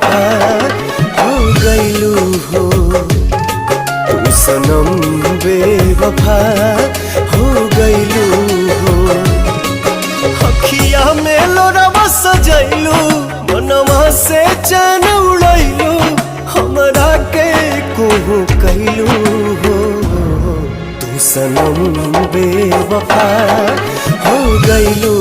बेवफा हो गईलू हो तू सनम बेवफा हो गईलू हो अखिया में लोरवा सजैलू मनवा से चैन उड़ैलू हमरा के कोहू कैलू हो तू सनम बेवफा हो गईलू